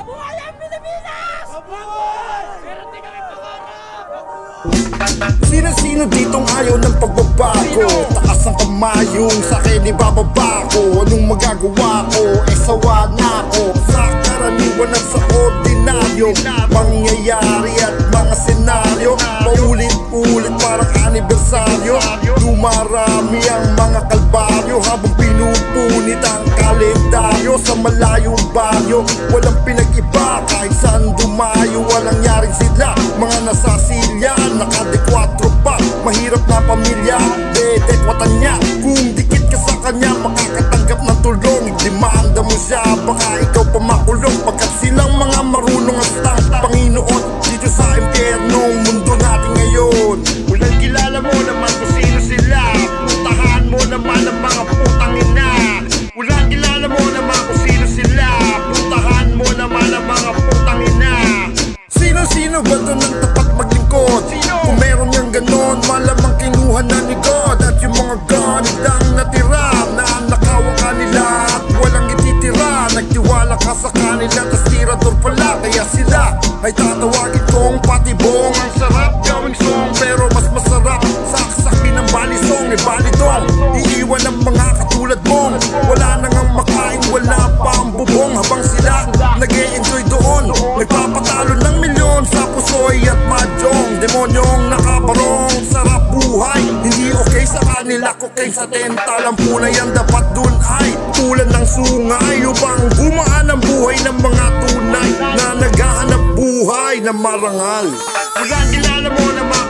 Mabuhay ang Pilipinas! Mabuhay! Meron din kami pangarap! Sino-sino ditong ayaw ng pagbabago? Taas ang kamay yung sa'kin ibababa ko. Anong magagawa ko? Sawa na ako sa karaniwan at sa ordinaryo. Mangyayari at mga senaryo, paulit-ulit parang anibersaryo. Dumarami ang mga kalbaryo habang pinupunit ang kalendaryo. Sa malayong baryo, walang pinag-iba kahit saan dumayo. Walang yaring sila, mga nasasilya, nakadekwatro pa. Mahirap na pamilya, dedekwatan niya. Kung dikit ka sa kanya, makakatanggap ng tulong. Demanda mo siya, baka ikaw pa makulong. Pagkat silang mga marunong astang Panginoon dito sa impyernong mundo natin ngayon. Walang kilala mo naman kung sino sila. Puntahan mo naman ang mga putang ina. Walang kilala mo naman kung sino sila. Puntahan mo naman ang mga putang ina. Sino-sino ba doon ang tapat maglingkod? Kung meron niyang ganon, malamang kinuha na ni God. At yung mga ganit ang natira, nanakawan kanila at walang ititira. Nagtiwala ka sa kanila, tas tirador pala. Kaya sila ay tatawagin kong patibong. Ang sarap gawing song, pero mas masarap saksakin ng balisong. Balidong, iiwan ang mga katulad mong wala nang ang makain, wala pa ang bubong. Habang sila nag-e-enjoy doon, nagpapatalo ng milyon sa pusoy at madyong. Demonyong nakabarong, sarap buhay. Hindi okay sa kanila, okay sa tentalang punay. Ang dapat dun ay tulad ng sungay upang gumaan ang buhay ng mga tunay na naghahanap buhay na marangal. Walang kilala mo naman